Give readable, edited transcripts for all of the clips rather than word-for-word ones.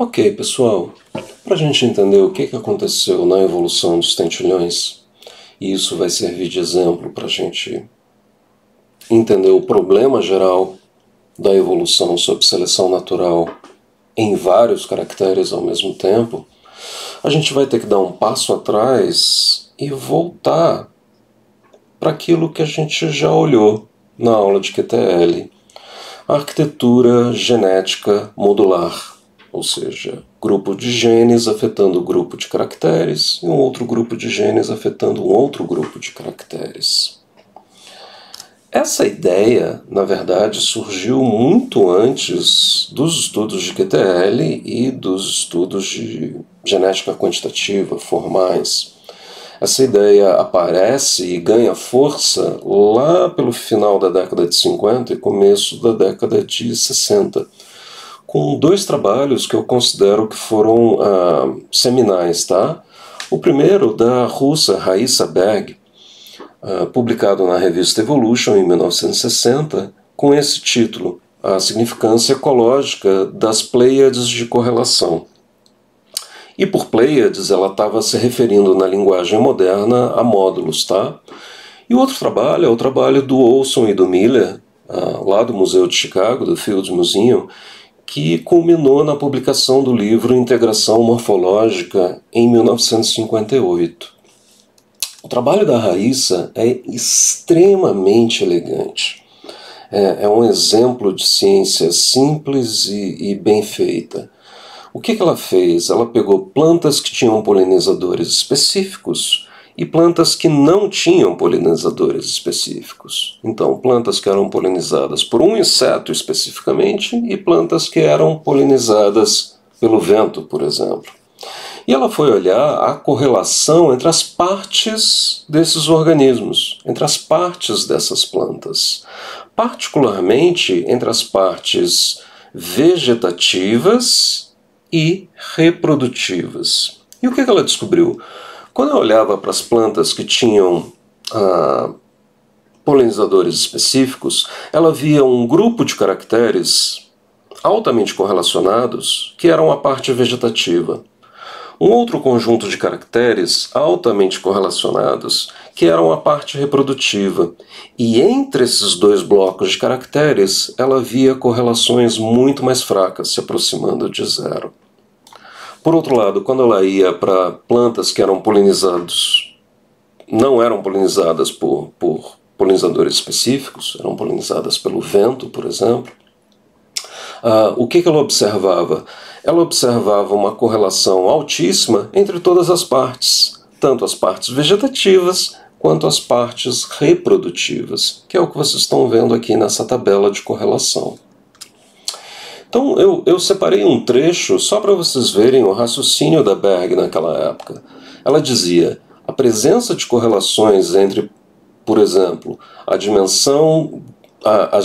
Ok, pessoal, para a gente entender o que aconteceu na evolução dos tentilhões, e isso vai servir de exemplo para a gente entender o problema geral da evolução sob seleção natural em vários caracteres ao mesmo tempo, a gente vai ter que dar um passo atrás e voltar para aquilo que a gente já olhou na aula de QTL, a arquitetura genética modular, ou seja, grupo de genes afetando o grupo de caracteres e um outro grupo de genes afetando um outro grupo de caracteres. Essa ideia, na verdade, surgiu muito antes dos estudos de QTL e dos estudos de genética quantitativa formais. Essa ideia aparece e ganha força lá pelo final da década de 50 e começo da década de 60, com dois trabalhos que eu considero que foram seminais, tá? O primeiro, da russa Raissa Berg, publicado na revista Evolution em 1960, com esse título, A Significância Ecológica das Pleiades de Correlação. E por Pleiades ela estava se referindo na linguagem moderna a módulos, tá? E o outro trabalho é o trabalho do Olson e do Miller, lá do Museu de Chicago, do Field Museum, que culminou na publicação do livro Integração Morfológica em 1958. O trabalho da Raissa é extremamente elegante. É um exemplo de ciência simples e bem feita. O que ela fez? Ela pegou plantas que tinham polinizadores específicos e plantas que não tinham polinizadores específicos. Então, plantas que eram polinizadas por um inseto especificamente e plantas que eram polinizadas pelo vento, por exemplo. E ela foi olhar a correlação entre as partes desses organismos, entre as partes dessas plantas, particularmente entre as partes vegetativas e reprodutivas. E o que ela descobriu? Quando eu olhava para as plantas que tinham polinizadores específicos, ela via um grupo de caracteres altamente correlacionados que eram a parte vegetativa. Um outro conjunto de caracteres altamente correlacionados que eram a parte reprodutiva. E entre esses dois blocos de caracteres, ela via correlações muito mais fracas, se aproximando de zero. Por outro lado, quando ela ia para plantas que eram polinizadas, não eram polinizadas por polinizadores específicos, eram polinizadas pelo vento, por exemplo, o que ela observava? Ela observava uma correlação altíssima entre todas as partes, tanto as partes vegetativas quanto as partes reprodutivas, que é o que vocês estão vendo aqui nessa tabela de correlação. Então eu separei um trecho só para vocês verem o raciocínio da Berg naquela época. Ela dizia: a presença de correlações entre, por exemplo, as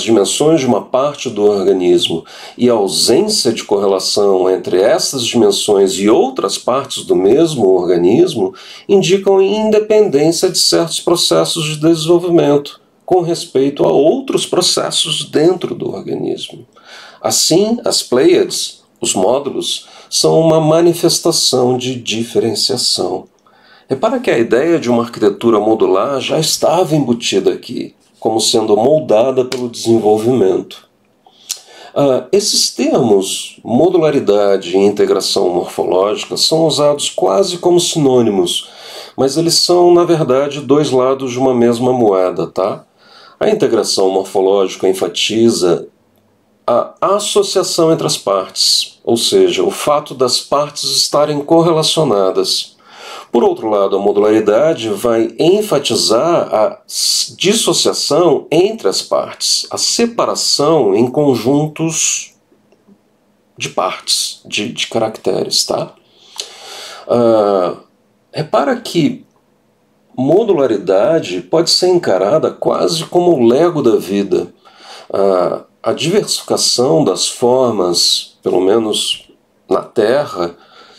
dimensões de uma parte do organismo e a ausência de correlação entre essas dimensões e outras partes do mesmo organismo indicam independência de certos processos de desenvolvimento com respeito a outros processos dentro do organismo. Assim, as Pleiades, os módulos, são uma manifestação de diferenciação. Repara que a ideia de uma arquitetura modular já estava embutida aqui, como sendo moldada pelo desenvolvimento. Esses termos, modularidade e integração morfológica, são usados quase como sinônimos, mas eles são, na verdade, dois lados de uma mesma moeda, tá? A integração morfológica enfatiza a associação entre as partes, ou seja, o fato das partes estarem correlacionadas. Por outro lado, a modularidade vai enfatizar a dissociação entre as partes, a separação em conjuntos de partes, de caracteres, tá? Repara que modularidade pode ser encarada quase como o Lego da vida. A diversificação das formas, pelo menos na Terra,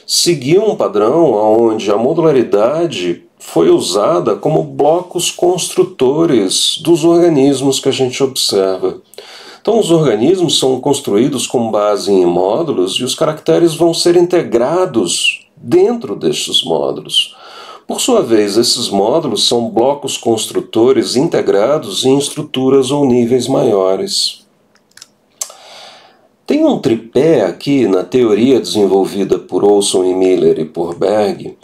seguiu um padrão onde a modularidade foi usada como blocos construtores dos organismos que a gente observa. Então, os organismos são construídos com base em módulos e os caracteres vão ser integrados dentro destes módulos. Por sua vez, esses módulos são blocos construtores integrados em estruturas ou níveis maiores. Tem um tripé aqui na teoria desenvolvida por Olson e Miller e por Berg,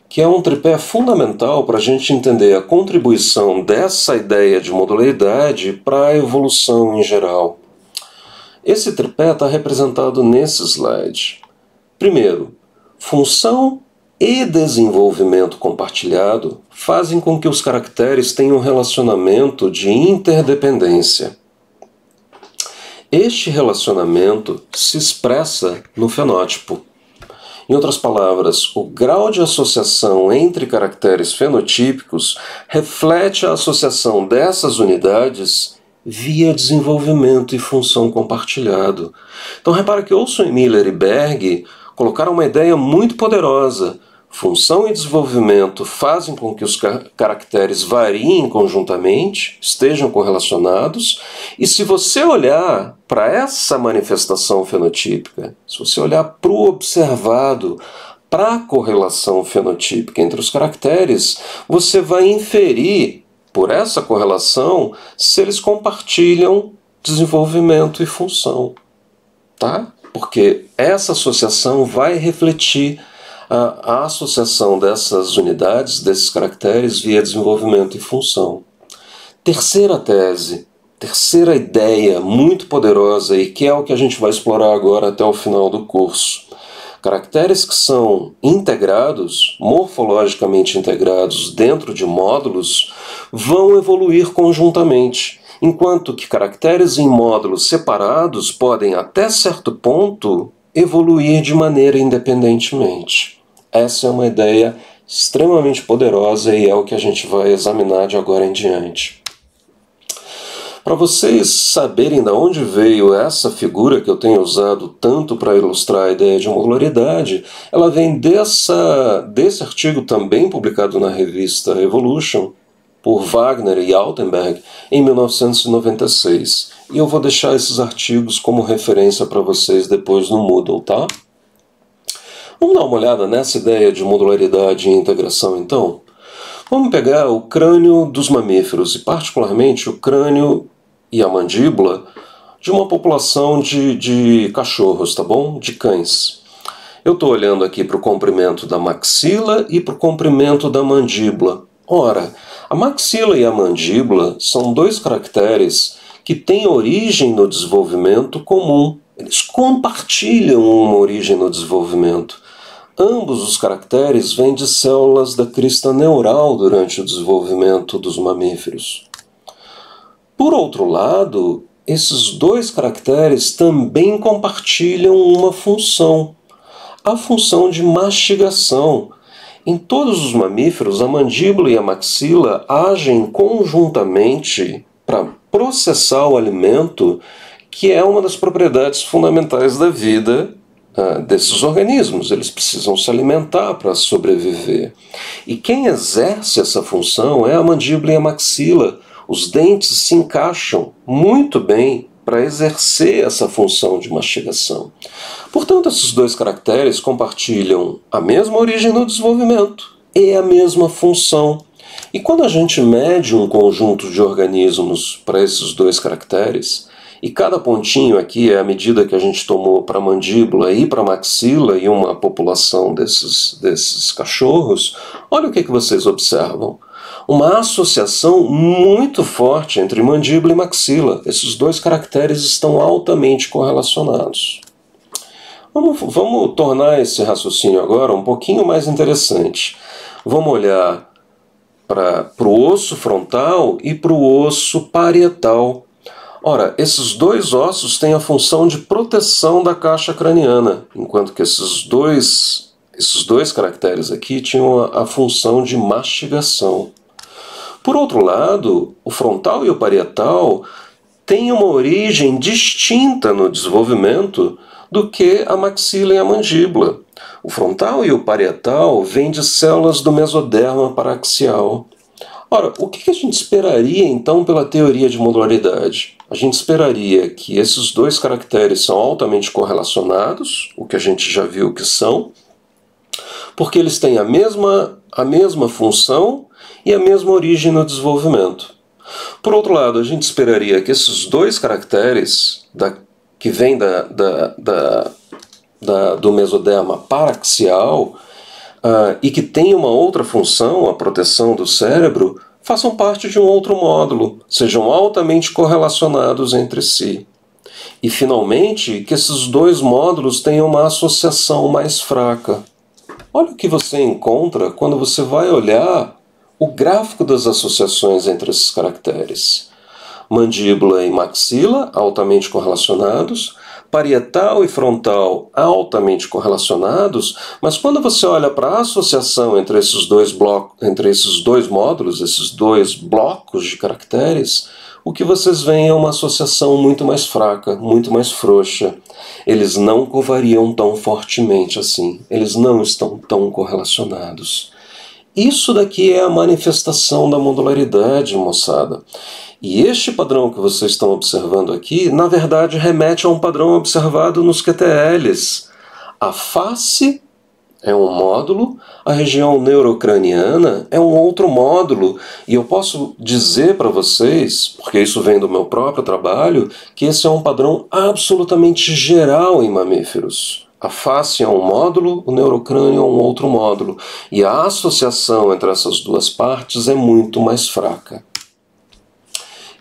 que é um tripé fundamental para a gente entender a contribuição dessa ideia de modularidade para a evolução em geral. Esse tripé está representado nesse slide. Primeiro, função e desenvolvimento compartilhado fazem com que os caracteres tenham um relacionamento de interdependência. Este relacionamento se expressa no fenótipo. Em outras palavras, o grau de associação entre caracteres fenotípicos reflete a associação dessas unidades via desenvolvimento e função compartilhado. Então repara que Olson, Miller e Berg colocaram uma ideia muito poderosa. Função e desenvolvimento fazem com que os caracteres variem conjuntamente, estejam correlacionados, e se você olhar para essa manifestação fenotípica, se você olhar para o observado, para a correlação fenotípica entre os caracteres, você vai inferir, por essa correlação, se eles compartilham desenvolvimento e função. Tá? Porque essa associação vai refletir a associação dessas unidades, desses caracteres, via desenvolvimento e função. Terceira tese, terceira ideia muito poderosa e que é o que a gente vai explorar agora até o final do curso. Caracteres que são integrados, morfologicamente integrados dentro de módulos, vão evoluir conjuntamente, enquanto que caracteres em módulos separados podem, até certo ponto, evoluir de maneira independentemente. Essa é uma ideia extremamente poderosa e é o que a gente vai examinar de agora em diante. Para vocês saberem de onde veio essa figura que eu tenho usado tanto para ilustrar a ideia de modularidade, ela vem desse artigo também publicado na revista Evolution, por Wagner e Altenberg, em 1996. E eu vou deixar esses artigos como referência para vocês depois no Moodle, tá? Vamos dar uma olhada nessa ideia de modularidade e integração, então? Vamos pegar o crânio dos mamíferos, e particularmente o crânio e a mandíbula de uma população de cachorros, tá bom? De cães. Eu estou olhando aqui para o comprimento da maxila e para o comprimento da mandíbula. Ora, a maxila e a mandíbula são dois caracteres que têm origem no desenvolvimento comum. Eles compartilham uma origem no desenvolvimento. Ambos os caracteres vêm de células da crista neural durante o desenvolvimento dos mamíferos. Por outro lado, esses dois caracteres também compartilham uma função, a função de mastigação. Em todos os mamíferos, a mandíbula e a maxila agem conjuntamente para processar o alimento, que é uma das propriedades fundamentais da vida desses organismos. Eles precisam se alimentar para sobreviver. E quem exerce essa função é a mandíbula e a maxila. Os dentes se encaixam muito bem para exercer essa função de mastigação. Portanto, esses dois caracteres compartilham a mesma origem no desenvolvimento e a mesma função. E quando a gente mede um conjunto de organismos para esses dois caracteres, e cada pontinho aqui é a medida que a gente tomou para a mandíbula e para a maxila e uma população desses cachorros, olha o que vocês observam. Uma associação muito forte entre mandíbula e maxila. Esses dois caracteres estão altamente correlacionados. Vamos tornar esse raciocínio agora um pouquinho mais interessante. Vamos olhar para o osso frontal e para o osso parietal. Ora, esses dois ossos têm a função de proteção da caixa craniana, enquanto que esses dois caracteres aqui tinham a função de mastigação. Por outro lado, o frontal e o parietal têm uma origem distinta no desenvolvimento do que a maxila e a mandíbula. O frontal e o parietal vêm de células do mesoderma paraxial. Ora, o que a gente esperaria então pela teoria de modularidade? A gente esperaria que esses dois caracteres são altamente correlacionados, o que a gente já viu que são, porque eles têm a mesma função e a mesma origem no desenvolvimento. Por outro lado, a gente esperaria que esses dois caracteres que vêm do mesoderma paraxial e que tem uma outra função, a proteção do cérebro, façam parte de um outro módulo, sejam altamente correlacionados entre si. E, finalmente, que esses dois módulos tenham uma associação mais fraca. Olha o que você encontra quando você vai olhar o gráfico das associações entre esses caracteres. Mandíbula e maxila, altamente correlacionados. Parietal e frontal, altamente correlacionados. Mas quando você olha para a associação entre esses dois módulos, esses dois blocos de caracteres, o que vocês veem é uma associação muito mais fraca, muito mais frouxa. Eles não covariam tão fortemente assim. Eles não estão tão correlacionados. Isso daqui é a manifestação da modularidade, moçada. E este padrão que vocês estão observando aqui, na verdade, remete a um padrão observado nos QTLs. A face é um módulo, a região neurocraniana é um outro módulo. E eu posso dizer para vocês, porque isso vem do meu próprio trabalho, que esse é um padrão absolutamente geral em mamíferos. A face é um módulo, o neurocrânio é um outro módulo. E a associação entre essas duas partes é muito mais fraca.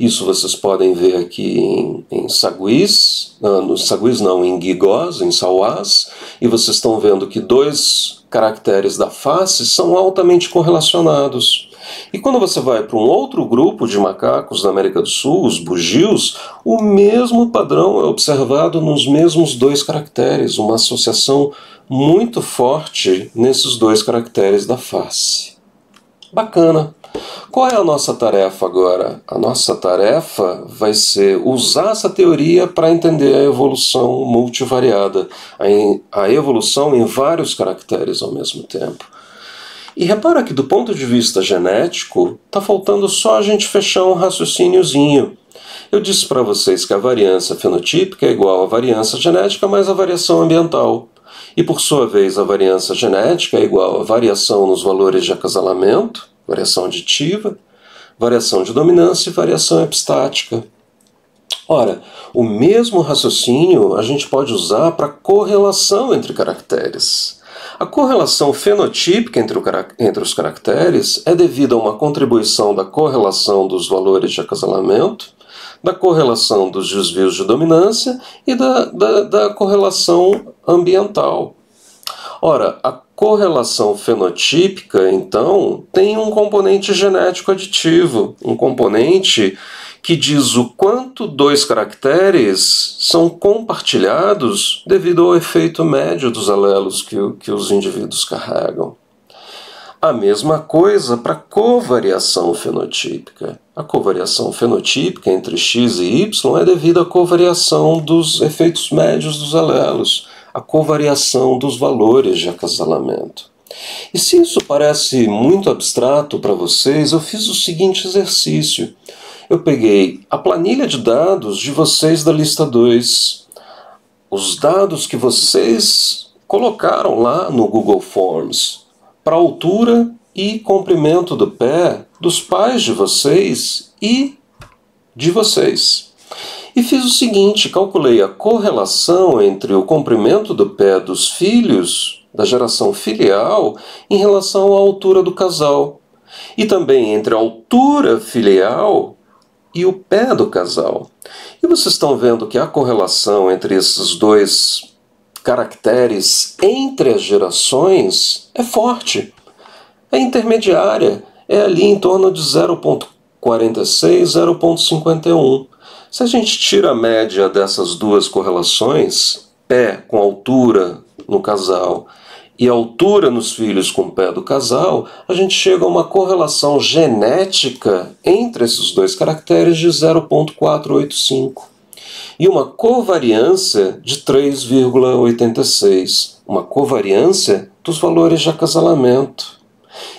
Isso vocês podem ver aqui em saguis, em gigós, em sauás, e vocês estão vendo que dois caracteres da face são altamente correlacionados. E quando você vai para um outro grupo de macacos da América do Sul, os bugios, o mesmo padrão é observado nos mesmos dois caracteres, uma associação muito forte nesses dois caracteres da face. Bacana! Qual é a nossa tarefa agora? A nossa tarefa vai ser usar essa teoria para entender a evolução multivariada, a evolução em vários caracteres ao mesmo tempo. E repara que do ponto de vista genético, está faltando só a gente fechar um raciocíniozinho. Eu disse para vocês que a variância fenotípica é igual à variância genética mais a variação ambiental. E por sua vez a variância genética é igual à variação nos valores de acasalamento, variação aditiva, variação de dominância e variação epistática. Ora, o mesmo raciocínio a gente pode usar para correlação entre caracteres. A correlação fenotípica entre os caracteres é devida a uma contribuição da correlação dos valores de acasalamento, da correlação dos desvios de dominância e da correlação ambiental. Ora, a correlação fenotípica, então, tem um componente genético aditivo, um componente que diz o quanto dois caracteres são compartilhados devido ao efeito médio dos alelos que os indivíduos carregam. A mesma coisa para a covariação fenotípica. A covariação fenotípica entre X e Y é devida à covariação dos efeitos médios dos alelos, a covariação dos valores de acasalamento. E se isso parece muito abstrato para vocês, eu fiz o seguinte exercício. Eu peguei a planilha de dados de vocês da lista 2, os dados que vocês colocaram lá no Google Forms, para a altura e comprimento do pé dos pais de vocês e de vocês. E fiz o seguinte, calculei a correlação entre o comprimento do pé dos filhos da geração filial em relação à altura do casal. E também entre a altura filial e o pé do casal. E vocês estão vendo que a correlação entre esses dois caracteres entre as gerações é forte, é intermediária, é ali em torno de 0,46, 0,51. Se a gente tira a média dessas duas correlações, pé com altura no casal e altura nos filhos com o pé do casal, a gente chega a uma correlação genética entre esses dois caracteres de 0,485. E uma covariância de 3,86. Uma covariância dos valores de acasalamento.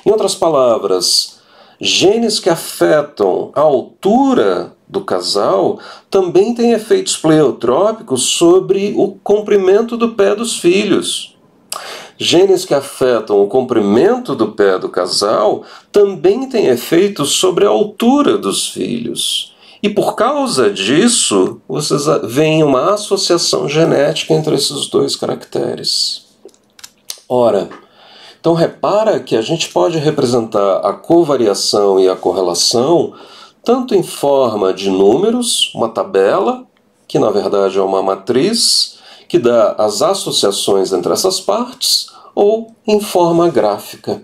Em outras palavras, Genes que afetam a altura do casal também têm efeitos pleiotrópicos sobre o comprimento do pé dos filhos. Genes que afetam o comprimento do pé do casal também têm efeitos sobre a altura dos filhos. E por causa disso, vocês veem uma associação genética entre esses dois caracteres. Ora, então repara que a gente pode representar a covariação e a correlação tanto em forma de números, uma tabela, que na verdade é uma matriz, que dá as associações entre essas partes, ou em forma gráfica.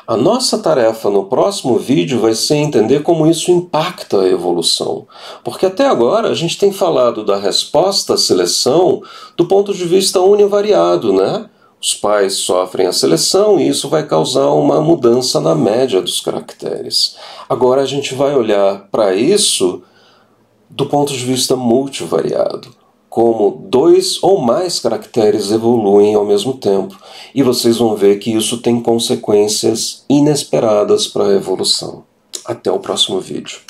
A nossa tarefa no próximo vídeo vai ser entender como isso impacta a evolução, porque até agora a gente tem falado da resposta à seleção do ponto de vista univariado, né? Os pais sofrem a seleção e isso vai causar uma mudança na média dos caracteres. Agora a gente vai olhar para isso do ponto de vista multivariado, como 2 ou mais caracteres evoluem ao mesmo tempo. E vocês vão ver que isso tem consequências inesperadas para a evolução. Até o próximo vídeo.